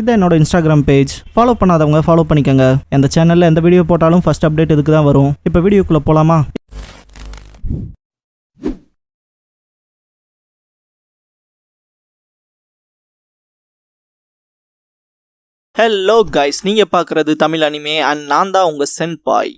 இதை என்னோட Instagram page. Follow பண்ணாதவங்க ஃபாலோ பண்ணிக்கோங்க. இந்த சேனலில் எந்த வீடியோ போட்டாலும் ஃபர்ஸ்ட் அப்டேட் இதுக்கு தான் வரும். இப்போ வீடியோக்குள்ளே போகலாமா? ஹலோ கைஸ், நீங்கள் பார்க்குறது தமிழ் அனிமே அண்ட் நான் தான் உங்கள் சென்பாய்.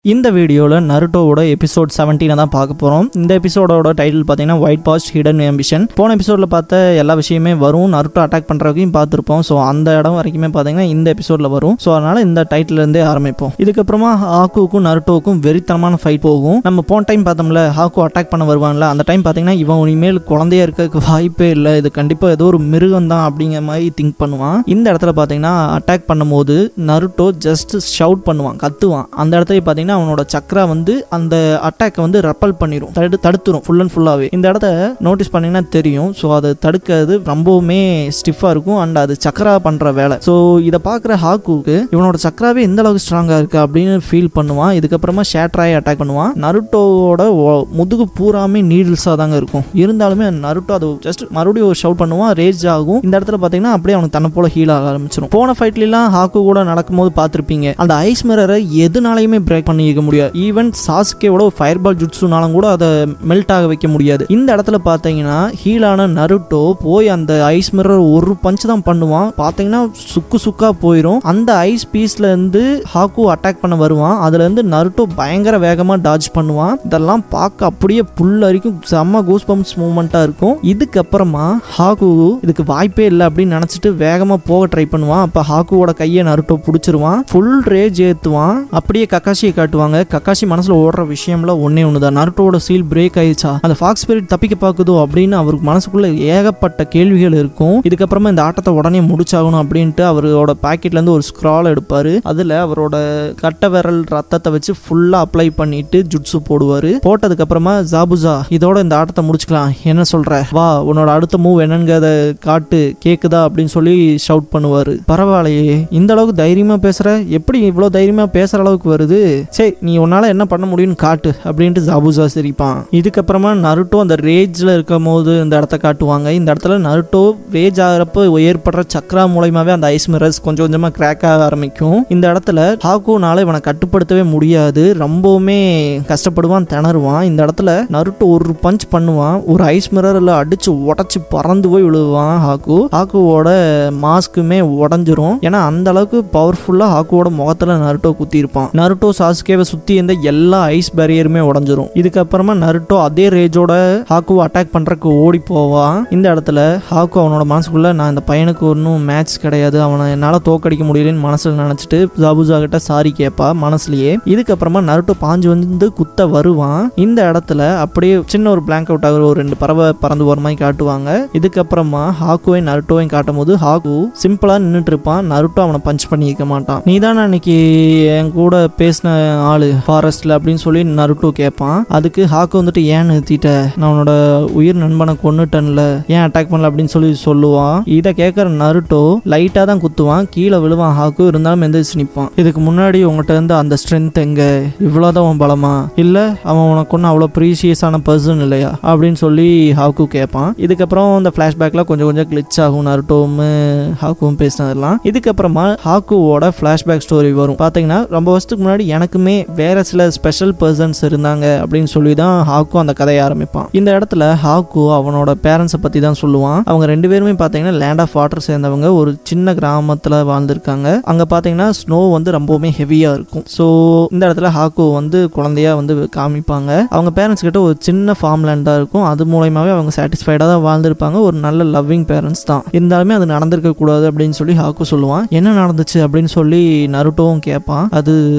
இந்த வீடியோவில் நருட்டோவோட எபிசோட் 17 தான் பார்க்க போகிறோம். இந்த எபிசோடோட டைட்டில் பார்த்தீங்கன்னா ஒயிட் பாஸ்ட் ஹிடன் ஆம்பிஷன். போன எபிசோடில் பார்த்த எல்லா விஷயமே வரும். நருட்டோ அட்டாக் பண்ணுறவரையும் பார்த்துருப்போம். ஸோ அந்த இடம் வரைக்குமே பார்த்தீங்கன்னா இந்த எபிசோடில் வரும். ஸோ அதனால் இந்த டைட்டிலேருந்தே ஆரம்பிப்போம். இதுக்கப்புறமா ஹாக்குவுக்கும் நருட்டோவுக்கும் வெறித்தனமான ஃபைட் போகும். நம்ம போன டைம் பார்த்தோம்ல, ஹாக்கு அட்டாக் பண்ண வருவான்ல, அந்த டைம் பார்த்தீங்கன்னா இவன் இனிமேல் குழந்தையா இருக்க வாய்ப்பே இல்லை, இது கண்டிப்பாக ஏதோ ஒரு மிருகம் தான் அப்படிங்கிற மாதிரி திங்க் பண்ணுவான். இந்த இடத்துல பார்த்தீங்கன்னா அட்டாக் பண்ணும்போது நருட்டோ ஜஸ்ட் ஷவுட் பண்ணுவான், கத்துவான். அந்த இடத்துல பார்த்தீங்கன்னா அவனோட சக்ரா வந்து அந்த அட்டாக்கை வந்து ரெப்பல் பண்ணிடும், தடுத்துரும் ஃபுல் அண்ட் ஃபுல்லாகவே. இந்த இடத்த நோட்டீஸ் பண்ணிங்கன்னா தெரியும். ஸோ அதை தடுக்கிறது ரொம்பவுமே ஸ்டிஃபாக இருக்கும் அண்ட் அது சக்ரா பண்ணுற வேலை. ஸோ இதை பார்க்குற ஹாக்குக்கு இவனோட சக்ராவே எந்த அளவுக்கு ஸ்ட்ராங்காக இருக்குது அப்படின்னு ஃபீல் பண்ணுவான். இதுக்கப்புறமா ஷேட்ராயை அட்டாக் பண்ணுவான். நருட்டோவோட முதுகு பூராமே நீடில்ஸாக தாங்க இருக்கும். இருந்தாலுமே நருட்டோ அதை ஜஸ்ட் மறுபடியும் ஒரு ஷவுட் பண்ணுவான், ரேஜ் ஆகும். இந்த இடத்துல பார்த்தீங்கன்னா அப்படியே அவனுக்கு தன்னை போல ஹீல் ஆக ஆரம்பிச்சிடும். போன ஃபைட்லாம் ஹாக்கு கூட நடக்கும்போது பார்த்துருப்பீங்க, அந்த ஐஸ் மிரரை எதுனாலையுமே பிரேக் பண்ணிக்க முடியாது. ஈவன் சாஸ்கேவோட ஃபயர் பால் ஜுட்ஸுனாலும் கூட அதை மெல்ட் ஆக வைக்க முடியாது. இந்த இடத்துல பார்த்தீங்கன்னா ஹீலான நருட்டோ போய் அந்த ஐஸ் மிரர் ஒரு பஞ்ச் தான் பண்ணுவான். பார்த்தீங்கன்னா சுக்கா போயிடும். அந்த ஐஸ் பீஸ்ல இருந்து ஹாக்கு அட்டாக் பண்ண வருவான். அதுல இருந்து நருட்டோ பயங்கர வேகமா டாஜ் பண்ணுவான். இதெல்லாம் பார்க்க அப்படியே புல்லரிக்கும், செம்ம கூஸ் பம்ப்ஸ் மூமெண்டா இருக்கும். இதுக்கப்புறமா ஹாக்கு இதுக்கு வாய்ப்பே இல்லை அப்படின்னு நினைச்சிட்டு வேகமா போக ட்ரை பண்ணுவான். அப்ப ஹாக்குவோட கையை நருட்டோ பிடிச்சிருவான், ஃபுல் ரேஜ் ஏத்துவான். அப்படியே கக்காஷியை காட்டுவாங்க. கக்காஷி மனசுல ஓடுற விஷயம்ல ஒன்னே ஒண்ணுதான், நருட்டோட சீல் பிரேக் ஆயிடுச்சா, அந்த ஃபாக்ஸ் ஸ்பிரிட் தப்பிக்க பாக்குதோ அப்படின்னு அவருக்கு மனசுக்குள்ள ஏகப்பட்ட கேள்விகள் இருக்கும். இதுக்கப்புறமா இந்த ஆட்டத்தை உடனே முடிச்சாகணும் அப்படின்ட்டு அவரோட பாக்கெட்ல இருந்து ஒரு ஸ்க்ரால் எடுப்பாரு. அதுல அவரோட கட்ட விரல் ரத்தத்தை வச்சு ஃபுல்லா அப்ளை பண்ணிட்டு ஜுட்ஸு போடுவாரு. போட்டதுக்கு அப்புறமா ஜாபுசா, இதோட இந்த ஆட்டத்தை முடிச்சுக்கலாம், என்ன சொல்ற, வா உன்னோட அடுத்த மூவ் என்னங்கிறத காட்டு, கேக்குதா அப்படின்னு சொல்லி ஷவுட் பண்ணுவாரு. பரவாயில்லையே, இந்த அளவுக்கு தைரியமா பேசுற, எப்படி இவ்வளவு தைரியமா பேசுற அளவுக்கு வருது, சரி நீ உன்னால என்ன பண்ண முடியும்னு காட்டு அப்படின்ட்டு ஜாபுசா சிரிப்பான். இதுக்கப்புறமா நருட்டோ அந்த ரேஜ்ல இருக்கும் போது இந்த இடத்த காட்டுவாங்க. இந்த இடத்துல நருட்டோ ரேஜ் ஆகிறப்போ ஏற்படுற சக்ரா மூலமாவே அந்த ஐஸ் மிரர்ஸ் கொஞ்சம் கொஞ்சமா கிராக் ஆக ஆரம்பிக்கும். இந்த இடத்துல ஹாக்குனால இவனை கட்டுப்படுத்தவே முடியாது, ரொம்பவுமே கஷ்டப்படுவான், திணறுவான். இந்த இடத்துல நருட்டோ ஒரு பஞ்ச் பண்ணுவான், ஒரு ஐஸ் மிரர்ல அடிச்சு உடச்சு பறந்து போய் விழுவான். ஹாக்குவோட மாஸ்க்குமே உடஞ்சிரும். ஏன்னா அந்த அளவுக்கு பவர்ஃபுல்லா ஹாக்குவோட முகத்துல நருட்டோ குத்தி இருப்பான். நருட்டோ சாஸ்கேவை சுத்தி இருந்த எல்லா ஐஸ் பேரியருமே உடஞ்சிரும். இதுக்கப்புறமா நருட்டோ அதே ரேஜோட ஹாக்குவை அட்டாக் பண்றதுக்கு ஓடி போவான். இந்த இடத்துல ஹாக்கு அவனோட மனசுக்குள்ள, நான் இந்த பையனுக்கு ஒன்றும் மேட்ச் கிடையாது, அவனை என்னால தோக்கடிக்க முடியலன்னு மனசுல நினைச்சிட்டு ஜாபுசா கிட்ட சாரி கேட்பா மனசுலயே. இதுக்கப்புறமா நருட்டோ பாஞ்சு வந்து குத்த வருவான். இந்த இடத்துல அப்படியே சின்ன ஒரு பிளாங்க் அவுட் ஆகிற ஒரு 2 பறவை பறந்து போற மாதிரி காட்டுவாங்க. இதுக்கப்புறமா ஹாக்குவையும் நருட்டோவையும் காட்டும் போது ஹாக்கு சிம்பிளா நின்றுட்டு இருப்பான். நருட்டோ அவனை பஞ்ச் பண்ணிக்க மாட்டான். நீ தான் அன்னைக்கு என் கூட பேசின ஆளு ஃபாரஸ்ட்ல அப்படின்னு சொல்லி நருட்டோ கேட்பான். அதுக்கு ஹாக்கு வந்துட்டு, ஏன் நிறுத்திட்ட, நான் உன்னோட உயிர் நண்பனை கொன்னுட்டன்ல, ஏன் அட்டாக் பண்ணல அப்படின்னு சொல்லி சொல்லுவான். இதை கேட்கற நருட்டோ லைட்டா தான் குத்துவான், கீழே விழுவான். ஹாக்கு இருந்தாலும் எந்திரிச்சு நிற்பான். இதுக்கு முன்னாடி உங்ககிட்ட இருந்து அந்த ஸ்ட்ரென்த் எங்க, இவ்வளவுதான் உன் பலமா, இல்ல அவன் உனக்கு ஒன்னும் அவ்வளவு ப்ரீஷியஸான பர்சன் இல்லையா அப்படின்னு சொல்லி ஹாக்கு கேட்பான். இதுக்கப்புறம் இந்த பிளாஷ்பேக்ல கொஞ்சம் கொஞ்சம் கிளிச் ஆகும், நருட்டோவும் ஹாக்குவும் பேசினதெல்லாம். இதுக்கப்புறமா ஹாக்குவோட பிளாஷ்பேக் ஸ்டோரி வரும். பாத்தீங்கன்னா ரொம்ப வருஷத்துக்கு முன்னாடி எனக்குமே வேற சில ஸ்பெஷல் பர்சன்ஸ் இருந்தாங்க அப்படின்னு சொல்லி தான் ஹாக்கு அந்த கதையை ஆரம்பிப்பான். இந்த இடத்துல ஹாக்கு அவனோட பேரண்ட்ஸை பத்தி தான் சொல்லுவான். அவங்க 2 பேருமே பாத்தீங்கன்னா லேண்ட் ஆஃப் வாட்டர் சேர்ந்தவங்க, ஒரு சின்ன கிராமத்துல வாழ்ந்திருக்காங்க. அங்க பாத்தீங்கன்னா ஸ்னோ வந்து ரொம்பவுமே ஹெவியா இருக்கும். ஸோ இந்த இடத்துல ஹாக்கு வந்து குழந்தையா வந்து காமிப்பாங்க. அவங்க பேரண்ட்ஸ் கிட்ட ஒரு சின்ன ஃபார்ம் லேண்ட் தான் இருக்கும். அது மூலமாவே அவங்க சாட்டிஸ்ஃபைடா தான் வாழ்ந்திருப்பாங்க. ஒரு நல்ல லவ்விங் பேரண்ட்ஸ் தான். இருந்தாலுமே அது நடந்திருக்க கூடாது அப்படின்னு சொல்லி ஹாக்கு சொல்லுவான். என்ன நடந்துச்சு அப்படின்னு சொல்லி நருட்டோவும் கேட்பான். அது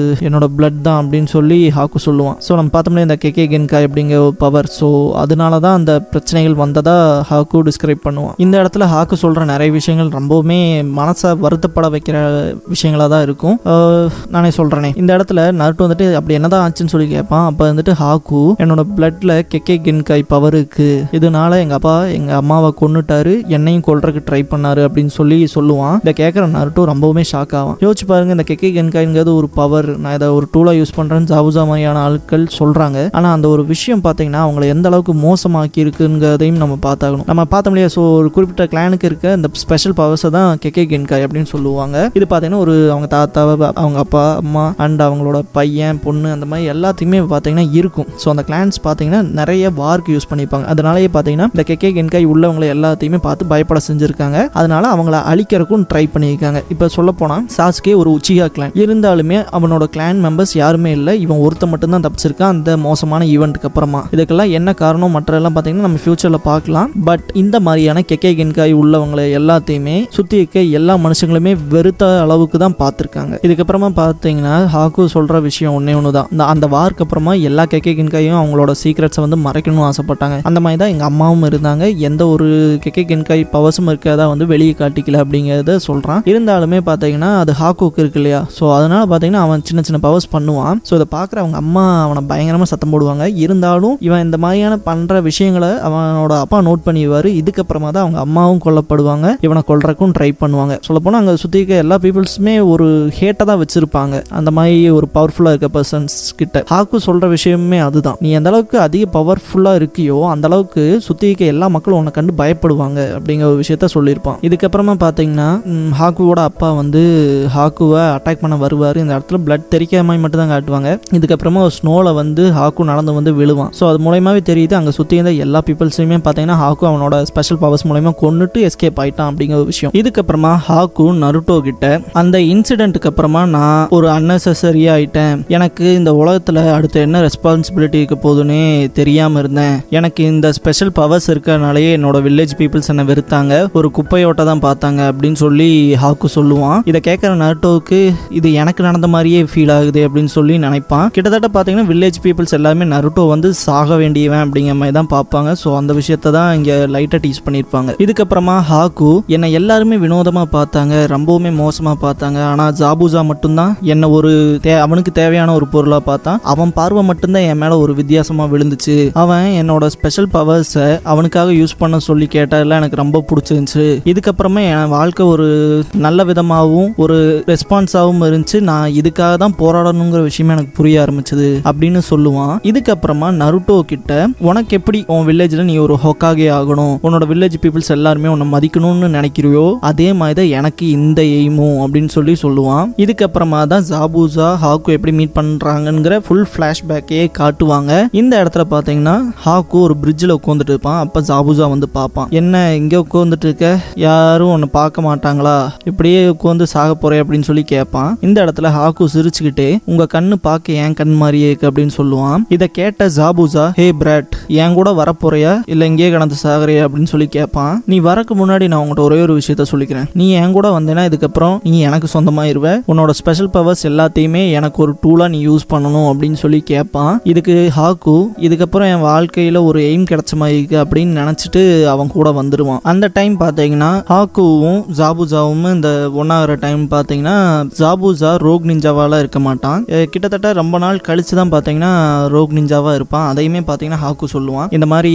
என்னோட பிளட் தான் அப்படின்னு சொல்லி ஹாக்கு சொல்லுவான். ஸோ நம்ம பார்த்தோம்னா இந்த கெகே கென்காய் அப்படிங்கிற பவர், ஸோ அதனால தான் அந்த பிரச்சனைகள் வந்ததா ஹாக்கு டிஸ்கிரைப் பண்ணுவான். இந்த இடத்துல ஹாக்கு சொல்ற நிறைய விஷயங்கள் ரொம்பவுமே மனசை வருத்தப்பட வைக்கிற விஷயங்களாக தான் இருக்கும். நானே சொல்றேனே, இந்த இடத்துல நருட்டோ வந்துட்டு அப்படி என்னதான் ஆச்சுன்னு சொல்லி கேட்பான். அப்போ வந்துட்டு ஹாக்கு, என்னோட பிளட்ல கெகே கென்காய் பவர் இருக்கு, இதனால எங்க அப்பா எங்க அம்மாவை கொன்னுட்டாரு, என்னையும் கொல்றதுக்கு ட்ரை பண்ணாரு அப்படின்னு சொல்லி சொல்லுவான். இதை கேட்குற நருட்டோ ரொம்பவுமே ஷாக் ஆவான். யோசிச்சு பாருங்க, இந்த கெகே கென்காய்ங்கிறது ஒரு பவர், நான் இதை ஒரு டூலா டூலாக யூஸ் பண்ணுறேன்னு ஜாபுசா மாதிரியான ஆட்கள் சொல்கிறாங்க. ஆனால் அந்த ஒரு விஷயம் பார்த்தீங்கன்னா அவங்கள எந்த அளவுக்கு மோசமாக்கி இருக்குங்கிறதையும் நம்ம பார்த்தாகணும். நம்ம பார்த்தோம் இல்லையா, ஸோ ஒரு குறிப்பிட்ட கிளானுக்கு இருக்க இந்த ஸ்பெஷல் பவர்ஸை தான் கெக்கே கென்காய் அப்படின்னு சொல்லுவாங்க. இது பார்த்தீங்கன்னா ஒரு அவங்க தாத்தா, அவங்க அப்பா, அம்மா அண்ட் அவங்களோட பையன், பொண்ணு, அந்த மாதிரி எல்லாத்தையுமே பார்த்தீங்கன்னா இருக்கும். ஸோ அந்த கிளான்ஸ் பார்த்தீங்கன்னா நிறைய வார்க்கு யூஸ் பண்ணிப்பாங்க. அதனாலேயே பார்த்தீங்கன்னா இந்த கெக்கே கென்காய் உள்ளவங்களை எல்லாத்தையுமே பார்த்து பயப்பட செஞ்சுருக்காங்க. அதனால அவங்கள அழிக்கிறதுக்கும் ட்ரை பண்ணியிருக்காங்க. இப்போ சொல்ல போனால் சாஸ்கே ஒரு உச்சிகா கிளான் இருந்தாலுமே அவனோட கிளான் மெம்பர்ஸ் யாருமே இல்லை, இவன் ஒருத்த மட்டும்தான் தப்பிச்சிருக்கான் அந்த மோசமான ஈவெண்ட்டுக்கு அப்புறமா. இதுக்கெல்லாம் என்ன காரணம் மற்ற எல்லாம் பார்த்தீங்கன்னா நம்ம ஃபியூச்சரில் பார்க்கலாம். பட் இந்த மாதிரியான கெக்கே கென்காய் உள்ளவங்களை எல்லாத்தையுமே சுற்றி இருக்க எல்லா மனுஷங்களுமே வெறுத்த அளவுக்கு தான் பார்த்துருக்காங்க. இதுக்கப்புறமா பார்த்தீங்கன்னா ஹாக்கு சொல்கிற விஷயம் ஒன்றே ஒன்று தான், அந்த வார்க்கு அப்புறமா எல்லா கெக்கே கென்காயும் அவங்களோட சீக்ரெட்ஸை வந்து மறைக்கணும்னு ஆசைப்பட்டாங்க. அந்த மாதிரி தான் எங்கள் அம்மாவும் இருந்தாங்க. எந்த ஒரு கெக்கே கென்காய் பவர்ஸும் இருக்கிறதா வந்து வெளியே காட்டிக்கல அப்படிங்கிறத சொல்கிறான். இருந்தாலுமே பார்த்தீங்கன்னா அது ஹாக்குக்கு இருக்கு இல்லையா, ஸோ அதனால் பார்த்தீங்கன்னா அவன் சின்ன சின்ன பவர்ஸ் பண்ணுவான். ஸோ இதை பார்க்குற அவங்க அம்மா அவனை பயங்கரமாக சத்தம் போடுவாங்க. இருந்தாலும் இவன் இந்த மாதிரியான பண்ணுற விஷயங்களை அவனோட அப்பா நோட் பண்ணிடுவார். இதுக்கப்புறமா தான் அவங்க அம்மாவும் கொல்லப்படுவாங்க, இவனை கொல்றக்கும் ட்ரை பண்ணுவாங்க. சொல்லப்போனால் அங்கே சுற்றி இருக்க எல்லா பீப்புள்ஸுமே ஒரு ஹேட்டை தான் வச்சுருப்பாங்க அந்த மாதிரி ஒரு பவர்ஃபுல்லாக இருக்க பர்சன்ஸ் கிட்ட. ஹாக்கு சொல்கிற விஷயமே அதுதான், நீ எந்த அளவுக்கு அதிக பவர்ஃபுல்லாக இருக்கியோ அந்த அளவுக்கு சுற்றி இருக்க எல்லா மக்களும் உன்னை கண்டு பயப்படுவாங்க அப்படிங்கிற ஒரு விஷயத்த சொல்லியிருப்பான். இதுக்கப்புறமா பார்த்தீங்கன்னா ஹாக்குவோட அப்பா வந்து ஹாக்குவை அட்டாக் பண்ண வருவார். இந்த இடத்துல பிளட் தெரிக்கிற மாதிரி மட்டும் தான் காட்டுவாங்க. இதுக்கப்புறமா ஒரு ஸ்னோவில் வந்து ஹாக்கு நடந்து வந்து விழுவான். ஸோ அது மூலயமாவே தெரியுது அங்கே சுற்றி இருந்த எல்லா பீப்புள்ஸையுமே பார்த்தீங்கன்னா ஹாக்கு அவனோட ஸ்பெஷல் பவர்ஸ் மூலயமா கொண்டுட்டு எஸ்கேப் ஆயிட்டான் அப்படிங்கிற ஒரு விஷயம். இதுக்கப்புறமா ஹாக்கு நருட்டோ கிட்ட அந்த இன்சிடென்ட்டுக்கு அப்புறமா நான் ஒரு அன்னெசரியா ஆயிட்டேன், எனக்கு இந்த உலகத்தில் அடுத்து என்ன ரெஸ்பான்சிபிலிட்டி இருக்க போதுன்னே தெரியாமல் இருந்தேன், எனக்கு இந்த ஸ்பெஷல் பவர்ஸ் இருக்கிறனாலேயே என்னோட வில்லேஜ் பீப்புள்ஸ் என்னை வெறுத்தாங்க, ஒரு குப்பையோட்ட தான் பார்த்தாங்க அப்படின்னு சொல்லி ஹாக்கு சொல்லுவான். இதை கேட்குற நருட்டோவுக்கு இது எனக்கு நடந்த மாதிரியே ஃபீல் ஆகுது அப்படின்னு சொல்லி நினைப்பான். கிட்டத்தட்ட பார்த்தீங்கன்னா வில்லேஜ் பீப்புள்ஸ் எல்லாருமே நருட்டோ வந்து சாக வேண்டியவன் அப்படிங்கிற மாதிரி தான் பார்ப்பாங்க. ஸோ அந்த விஷயத்தை தான் இங்கே லைட்டாக டீச் பண்ணியிருப்பாங்க. இதுக்கப்புறமா ஹாக்கு என்னை எல்லாருமே வினோதமாக பார்த்தாங்க, ரொம்பவுமே மோசமாக பார்த்தாங்க, ஆனால் ஜாபுசா மட்டும்தான் என்னை ஒரு அவனுக்கு தேவையான ஒரு பொருளாக பார்த்தான். அவன் பார்வை மட்டும்தான் என் மேலே ஒரு வித்தியாசமாக விழுந்துச்சு. அவன் என்னோட ஸ்பெஷல் பவர்ஸை அவனுக்காக யூஸ் பண்ண சொல்லி கேட்டதில் எனக்கு ரொம்ப பிடிச்சிருந்துச்சு. இதுக்கப்புறமா என் வாழ்க்கை ஒரு நல்ல விதமாகவும் ஒரு ரெஸ்பான்ஸாகவும் இருந்துச்சு. நான் இதுக்காக தான் போராடணுங்கிற விஷயமே எனக்கு புரிய ஆரம்பிச்சது அப்படின்னு சொல்லுவான். இதுக்கப்புறமா நருட்டோ கிட்ட உனக்கு எப்படி உன் வில்லேஜில் நீ ஒரு ஹொக்காகே ஆகணும், உன்னோட வில்லேஜ் பீப்புள்ஸ் எல்லாருமே உன்னை மதிக்கணும்னு நினைக்கிறியோ அதே மாதிரி தான் எனக்கு இந்த எய்மும் அப்படின்னு சொல்லி சொல்லுவான். இதுக்கப்புறமா தான் ஜாபுசா ஹாக்கு எப்படி மீட் பண்றாங்கிற ஃபுல் ஃபிளாஷ்பேக்கே காட்டுவாங்க. இந்த இடத்துல பார்த்தீங்கன்னா ஹாக்கு ஒரு பிரிட்ஜில் உட்காந்துட்டு இருப்பான். அப்போ ஜாபுசா வந்து பார்ப்பான், என்ன இங்கே உட்காந்துட்டு இருக்க, யாரும் உன்னை பார்க்க மாட்டாங்களா, இப்படியே உட்காந்து சாக போறே அப்படின்னு சொல்லி கேட்பான். இந்த இடத்துல ஹாக்கு சிரிச்சுக்கிட்டே உங்க கண்ணு பார்க்க என் கண் மாதிரியே இருக்கு அப்படின்னு சொல்லுவான். இதை கேட்ட ஜாபுசா, ஹே பிராட், என் கூட வரப்போறியா இல்லை இங்கேயே கடந்து சாகறியா அப்படின்னு சொல்லி கேட்பான். நீ வரக்கு முன்னாடி நான் உங்கள்கிட்ட ஒரே ஒரு விஷயத்த சொல்லிக்கிறேன், நீ என் கூட வந்தேன்னா இதுக்கப்புறம் நீ எனக்கு சொந்தமாயிருவ, உன்னோட ஸ்பெஷல் பவர்ஸ் எல்லாத்தையுமே எனக்கு ஒரு டூலா நீ யூஸ் பண்ணணும் அப்படின்னு சொல்லி கேட்பான். இதுக்கு ஹாக்கு இதுக்கப்புறம் என் வாழ்க்கையில ஒரு எய்ம் கிடைச்ச மாதிரி இருக்கு அப்படின்னு நினைச்சிட்டு அவன் கூட வந்துடுவான். அந்த டைம் பார்த்தீங்கன்னா ஹாக்குவும் ஜாபுசாவும் இந்த ஒன்னாகிற டைம் பார்த்தீங்கன்னா ஜாபுசா ரோக் நிஞ்சாவால இருக்க மாட்டான். கிட்டத்தட்ட ரொம்ப நாள் கழிச்சு தான் பார்த்தீங்கன்னா ரோக் நிஞ்சாவா இருப்பான். அதையுமே பார்த்தீங்கன்னா ஹாக்கு சொல்லுவான், இந்த மாதிரி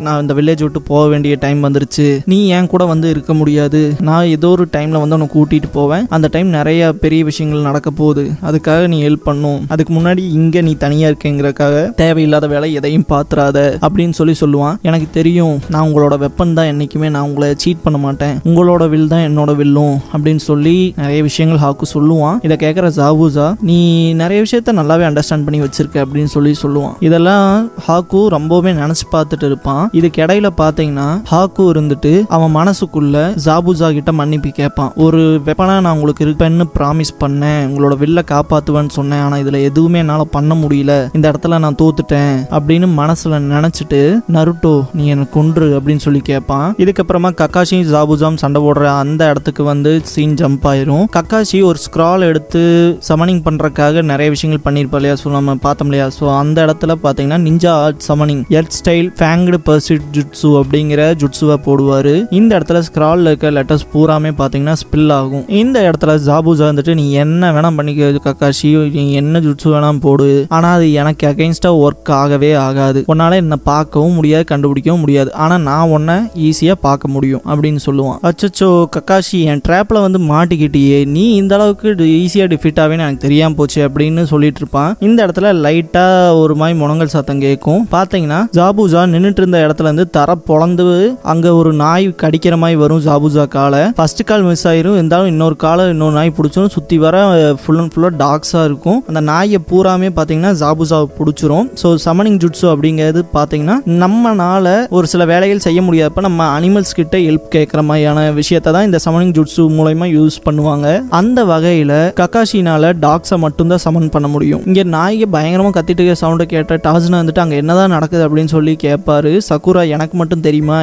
நான் இந்த வில்லேஜ் விட்டு போக வேண்டிய டைம் வந்துருச்சு, நீ என் கூட வந்து இருக்க முடியாது, நான் ஏதோ ஒரு டைம்ல வந்து உன்னை கூட்டிட்டு போவேன், அந்த டைம் நிறைய பெரிய விஷயங்கள் நடக்க போகுது, அதுக்காக நீ ஹெல்ப் பண்ணும், அதுக்கு முன்னாடி இங்க நீ தனியா இருக்கேங்கிறக்காக தேவையில்லாத வேலை எதையும் பாத்துறாத அப்படின்னு சொல்லி சொல்லுவான். எனக்கு தெரியும், நான் உங்களோட வெப்பன் தான், என்னைக்குமே நான் உங்களை சீட் பண்ண மாட்டேன், உங்களோட வில் தான் என்னோட வில்லும் அப்படின்னு சொல்லி நிறைய விஷயங்கள் ஹாக்கு சொல்லுவான். இதை கேட்குற ஜாபுசா, நீ நிறைய விஷயத்த நல்லாவே அண்டர்ஸ்டாண்ட் பண்ணி வச்சிருக்க அப்படின்னு சொல்லி சொல்லுவான். இதெல்லாம் ஹாக்கு ரொம்பவே நினைச்சு பார்த்துட்டு இருப்பான். இதுக்கு இடையில பார்த்தீங்கன்னா ஹாக்கு இருந்துட்டு அவன் மனசுக்குள்ள ஜாபுசா கிட்ட மன்னிப்பு கேட்பான். ஒரு வெப்பனா நான் உங்களுக்கு இருப்பேன்னு ப்ராமிஸ் பண்ணேன், உங்களோட வில்ல காப்பாத்துவேன்னு சொன்னேன், ஆனா இதுல எதுவுமே என்னால பண்ண முடியல, இந்த இடத்துல நான் தோத்துட்டேன் அப்படின்னு மனசுல நினைச்சிட்டு நருட்டோ நீ எனக்கு கொன்று அப்படின்னு சொல்லி கேட்பான். இதுக்கப்புறமா கக்காஷி ஜாபுசாம் சண்டை போடுற அந்த இடத்துக்கு வந்து சீன் ஜம்ப் ஆயிரும். கக்காஷி ஒரு ஸ்க்ரால் எடுத்து சமனிங் பண்றதுக்காக நிறைய விஷயங்கள் பண்ணிருப்பா இல்லையா, ஸோ நம்ம பார்த்தோம் இல்லையா, ஸோ அந்த இடத்துல பார்த்தீங்கன்னா ninja art summoning earth style fanged pursuit ஜுட்ஸு அப்படிங்கிற ஜுட்ஸுவை போடுவாரு. இந்த இடத்துல ஸ்க்ரால்ல இருக்க லெட்டர்ஸ் பூராமே பார்த்தீங்கன்னா ஸ்பில் ஆகும். இந்த இடத்துல ஜாபுசா வந்துட்டு நீ என்ன வேணா பண்ணிக்க கக்காஷி, நீ என்ன ஜுட்ஸு வேணா போடு, ஆனா அது எனக்கு அகைன்ஸ்டா ஒர்க் ஆகவே ஆகாது, உன்னால என்ன பார்க்கவும் முடியாது கண்டுபிடிக்கவும் முடியாது, ஆனா நான் உன்னை ஈஸியா பார்க்க முடியும் அப்படின்னு சொல்லுவான். அச்சோ கக்காஷி, என் ட்ராப்ல வந்து மாட்டிக்கிட்டியே, நீ இந்த அளவுக்கு ஈஸியா டிஃபீட் ஆவேன்னு எனக்கு தெரியாம போச்சு ஆயிடுச்சு அப்படின்னு சொல்லிட்டு இருப்பான். இந்த இடத்துல லைட்டா ஒரு மாதிரி முனங்கல் சத்தம் கேட்கும். பாத்தீங்கன்னா ஜாபூஜா நின்றுட்டு இருந்த இடத்துல இருந்து தர பொழந்து அங்க ஒரு நாய் கடிக்கிற மாதிரி வரும். ஜாபூஜா காலை ஃபர்ஸ்ட் கால் மிஸ் ஆயிரும், இருந்தாலும் இன்னொரு காலை இன்னொரு நாய் பிடிச்சிரும். சுத்தி வர ஃபுல் அண்ட் ஃபுல்லா டாக்ஸா இருக்கும். அந்த நாயை பூராமே பாத்தீங்கன்னா ஜாபூஜாவை பிடிச்சிரும். ஸோ சமனிங் ஜுட்ஸு அப்படிங்கிறது பாத்தீங்கன்னா நம்மனால ஒரு சில வேலைகள் செய்ய முடியாதப்ப நம்ம அனிமல்ஸ் கிட்ட ஹெல்ப் கேட்கற மாதிரியான விஷயத்தை தான் இந்த சமனிங் ஜுட்ஸு மூலமா யூஸ் பண்ணுவாங்க. அந்த வகையில ககாஷினால டாக்ஸை மட்டும்தான் சமன் பண்ண முடியும். இங்க நாய்க்கு பயங்கரமா கத்திட்டு சவுண்டை கேட்ட டாஜ்னா வந்துட்டு அங்க என்னதான் நடக்குது அப்படின்னு சொல்லி கேட்பாரு. சக்குரா எனக்கு மட்டும் தெரியுமா,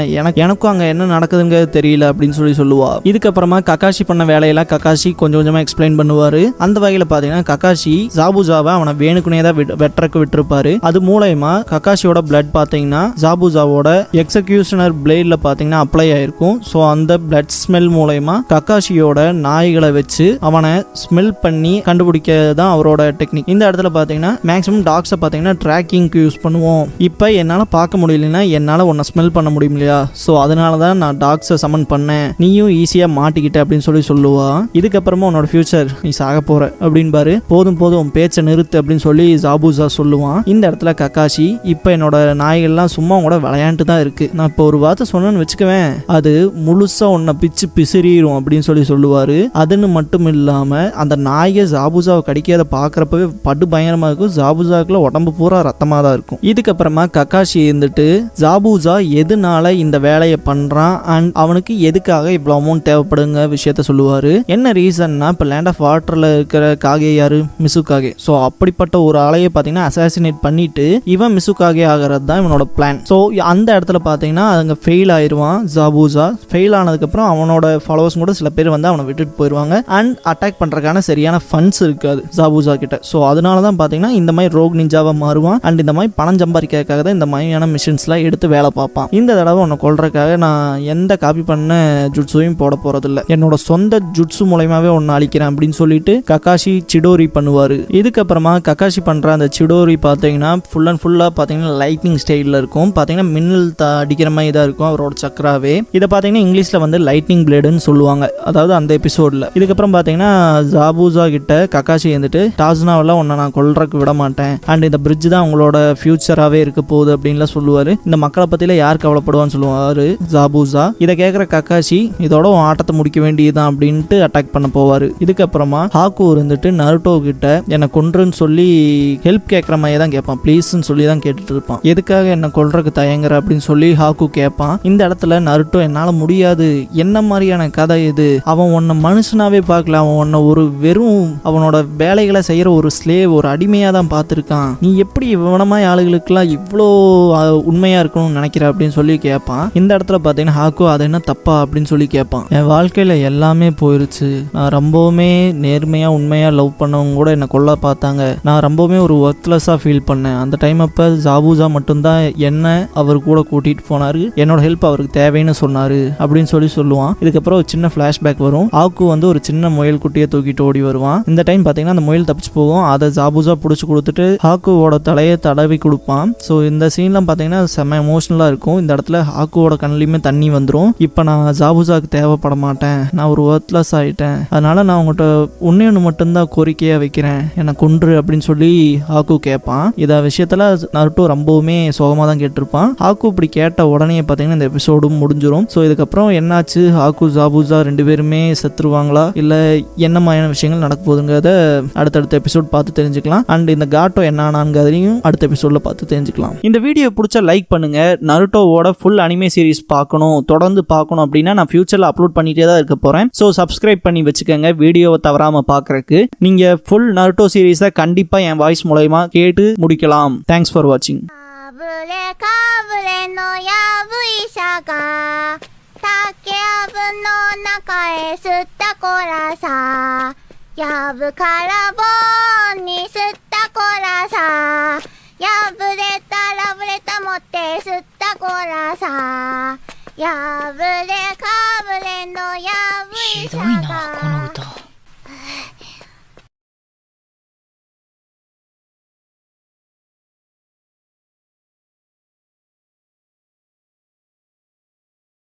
எனக்கும் அங்க என்ன நடக்குதுங்கிறது தெரியல அப்படின்னு சொல்லுவா. இதுக்கப்புறமா ககாஷி பண்ண வேலையெல்லாம் ககாஷி கொஞ்சம் கொஞ்சமா எக்ஸ்பிளைன் பண்ணுவாரு. அந்த வகையில பாத்தீங்கன்னா ககாஷி ஜாபூஜாவை அவனை வேணுக்குனே தான் வெட்டறக்கு விட்டுருப்பாரு. அது மூலமா ககாஷியோட பிளட் பாத்தீங்கன்னா ஜாபூஜாவோட எக்ஸிகியூஷனர் பிளேட்ல பாத்தீங்கன்னா அப்ளை ஆயிருக்கும். ஸோ அந்த பிளட் ஸ்மெல் மூலமா ககாஷியோட நாய்களை வச்சு அவனை ஸ்மெல் பண்ணி கண்டுபிடிக்க தான் அவரோட டெக்னிக். இந்த இடத்துல பாத்தீங்கன்னா மேக்ஸிமம் டாக்ஸை பாத்தீங்கன்னா ட்ராக்கிங்க்கு யூஸ் பண்ணுவோம். இப்போ என்னால பார்க்க முடியலன்னா என்னால உன்னை ஸ்மெல் பண்ண முடியும் இல்லையா, ஸோ அதனால தான் நான் டாக்ஸை சமன் பண்ணேன், நீயும் ஈஸியா மாட்டிக்கிட்ட அப்படின்னு சொல்லுவா. இதுக்கப்புறமா உன்னோட ஃபியூச்சர் நீ சாக போற அப்படின்பாரு. போதும் உன் பேச்சை நிறுத்து அப்படின்னு சொல்லி ஜாபூஜா சொல்லுவான். இந்த இடத்துல ககாஷி இப்போ என்னோட நாய்கள்லாம் சும்மா கூட விளையாண்டு தான் இருக்கு, நான் இப்போ ஒரு வார்த்தை சொன்னேன்னு வச்சுக்குவேன் அது முழுசா உன்னை பிச்சு பிசிறிடும் அப்படின்னு சொல்லுவாரு. அதுன்னு மட்டும் இல்லாம அந்த நாயை ஜாபூஜாவை கடிக்கிறத பாக்குறப்பவே படு பயங்கரமா இருக்கும். ஜாபூஜாக்குள்ள உடம்பு பூரா ரத்தமா தான் இருக்கும். இதுக்கப்புறமா ககாஷி இருந்துட்டு ஜாபூஜா எதுனால இந்த வேலையை பண்றான் அண்ட் அவனுக்கு எதுக்காக இவ்வளவு அமௌண்ட் தேவைப்படுங்க விஷயத்த சொல்லுவாரு. என்ன ரீசன்னா இப்போ லேண்ட் ஆஃப் வாட்டர்ல இருக்கிற காகே யாரு, மிசுகாகே. ஸோ அப்படிப்பட்ட ஒரு ஆளையை பார்த்தீங்கன்னா அசாசினேட் பண்ணிட்டு இவன் மிசுகாகே ஆகிறது தான் இவனோட பிளான். ஸோ அந்த இடத்துல பார்த்தீங்கன்னா அங்கே ஃபெயில் ஆயிடுவான். ஜாபூஜா ஃபெயில் ஆனதுக்கப்புறம் அவனோட ஃபாலோவர்ஸ் கூட சில பேர் வந்து அவனை விட்டுட்டு போயிடுவாங்க அண்ட் அட்டாக் பண்ணுறதுக்கான சரியான ஃபண்ட்ஸ் இருக்காது ஜாபூஜா கிட்ட. ஸோ அதனால தான் பார்த்தீங்கன்னா இந்த மாதிரி ரோக் நிஞ்சாவை மாறுவான் அண்ட் இந்த மாதிரி பணம் சம்பாதிக்கிறதுக்காக தான் இந்த மாதிரியான மிஷின்ஸ்லாம் எடுத்து வேலை பார்ப்பான். இந்த தடவை உன்னை கொள்றதுக்காக நான் எந்த காப்பி பண்ண ஜுட்ஸையும் போட போறதில்ல, என்னோட சொந்த ஜுட்ஸு மூலயமாவே ஒன்று அழிக்கிறேன் அப்படின்னு சொல்லிட்டு ககாஷி சிடோரி பண்ணுவாரு. இதுக்கப்புறமா ககாஷி பண்ற அந்த சிடோரி பார்த்தீங்கன்னா ஃபுல் அண்ட் ஃபுல்லா பார்த்தீங்கன்னா லைட்னிங் ஸ்டைலில் இருக்கும். பார்த்தீங்கன்னா மின்னல் அடிக்கிற மாதிரி தான் இருக்கும் அவரோட சக்கராவே. இதை பார்த்தீங்கன்னா இங்கிலீஷில் வந்து லைட்னிங் பிளேடுன்னு சொல்லுவாங்க, அதாவது அந்த எபிசோடில். இதுக்கப்புறம் பார்த்தீங்கன்னா ஜாபூஜா கிட்ட ககாஷி வந்துட்டு டாஸ்னாவெல்லாம் உன்னை நான் கொல்றதுக்கு விட மாட்டேன் அண்ட் இந்த பிரிட்ஜ் தான் உங்களோட ஃபியூச்சராகவே இருக்க போகுது அப்படின்லாம் சொல்லுவாரு. இந்த மக்களை பற்றில யார் கவலைப்படுவான்னு சொல்லுவாரு ஜாபூஜா. இதை கேட்குற ககாஷி இதோட ஆட்டத்தை முடிக்க வேண்டியதுதான் அப்படின்ட்டு அட்டாக் பண்ண போவாரு. இதுக்கப்புறமா ஹாக்கு இருந்துட்டு நருட்டோ கிட்ட என்னை கொன்றுன்னு சொல்லி ஹெல்ப் கேட்குற மாதிரி தான் கேட்பான், ப்ளீஸ்ன்னு சொல்லி தான் கேட்டுட்டு இருப்பான். எதுக்காக என்னை கொல்றதுக்கு தயங்குற அப்படின்னு சொல்லி ஹாக்கு கேட்பான். இந்த இடத்துல நருட்டோ என்னால் முடியாது, என்ன மாதிரியான கதை இது, அவன் உன்னை மனுஷனாவே பார்க்கல, அவன் உன்னை ஒரு வெறும் அவனோட வேலைகளை செய்யற ஒரு ஸ்லேவ், ஒரு அடிமையாக தான் பார்த்துருக்கான், நீ எப்படி இவனமாய் ஆளுகளுக்கெல்லாம் இவ்வளோ உண்மையா இருக்கணும்னு நினைக்கிற அப்படின்னு சொல்லி கேட்பான். இந்த இடத்துல பார்த்தீங்கன்னா ஹாக்கு அது என்ன தப்பா அப்படின்னு சொல்லி கேட்பான். என் வாழ்க்கையில் எல்லாமே போயிருச்சு, நான் ரொம்பவுமே நேர்மையாக உண்மையாக லவ் பண்ணவங்க கூட என்னை கொல்ல பார்த்தாங்க, நான் ரொம்பவுமே ஒரு ஒர்த்லெஸ்ஸாக ஃபீல் பண்ணேன். அந்த டைம் அப்போ ஜாபூஜா மட்டும்தான் என்ன அவர் கூட கூட்டிகிட்டு போனார், என்னோட ஹெல்ப் அவருக்கு தேவைன்னு சொன்னார் அப்படின்னு சொல்லுவான். இதுக்கப்புறம் ஒரு சின்ன ஃப்ளாஷ்பேக் வரும். ஆக்கு வந்து ஒரு சின்ன முயல் குட்டியை தூக்கிட்டு ஓடி வருவான். இந்த டைம் பார்த்தீங்கன்னா அந்த முயல் தப்பிச்சு போகும். அதை ஜாபூஜா பிடிச்சி கொடுத்துட்டு ஹாக்குவோட தலையை தடவி கொடுப்பான். ஸோ இந்த சீன்லாம் பார்த்தீங்கன்னா செம்ம எமோஷனலாக இருக்கும். இந்த இடத்துல ஹாக்குவோட கண்ணிலையுமே தண்ணி வந்துடும். இப்போ நான் ஜாபூஜாக்கு தேவைப்பட மாட்டேன், நான் ஒரு ஒர்த்லெஸ் ஆகிட்டேன், அதனால நான் உங்கள்கிட்ட ஒன்று மட்டும்தான் கோரிக்கையாக வைக்கிறேன், என்னை கொன்று அப்படின்னு சொல்லி ஹாக்கு கேட்பான். இதை விஷயத்தில் நருட்டோ ரொம்பவுமே சோகமாக தான் கேட்டிருப்பான். ஹாக்கு இப்படி கேட்ட உடனே பார்த்தீங்கன்னா இந்த எபிசோடும் முடிஞ்சிடும். ஸோ இதுக்கப்புறம் என்னாச்சு, ஹாக்கு ஜாபூஜா ரெண்டு பேருமே செத்துருவாங்களா இல்லை என்ன மாதிரியான விஷயங்கள் நடக்க போகுதுங்கிறத அடுத்தடுத்த எபிசோட் பார்த்து தெரிஞ்சுக்கலாம். அண்ட் இந்த காட்டோ என்னானாங்கிறதையும் அடுத்த எபிசோடில் பார்த்து தெரிஞ்சுக்கலாம். இந்த வீடியோ பிடிச்சா லைக் பண்ணுங்க. நருட்டோவோட ஃபுல் அனிமே சீரிஸ் பார்க்கணும், தொடர்ந்து பார்க்கணும் அப்படின்னா நான் ஃபியூச்சரில் அப்லோட் பண்ணிட்டே தான் இருக்க போகிறேன். ஸோ சப்ஸ்கிரைப் பண்ணி வச்சுக்கோங்க வீடியோவை தவறாமல் பார்க்குறக்கு. நீங்கள் ஃபுல் நருட்டோ சீரீஸை கண்டிப்பாக என் வாய்ஸ் மூலமா கேட்டு முடிக்கலாம். Thanks for வாட்சிங்.やぶからぼんに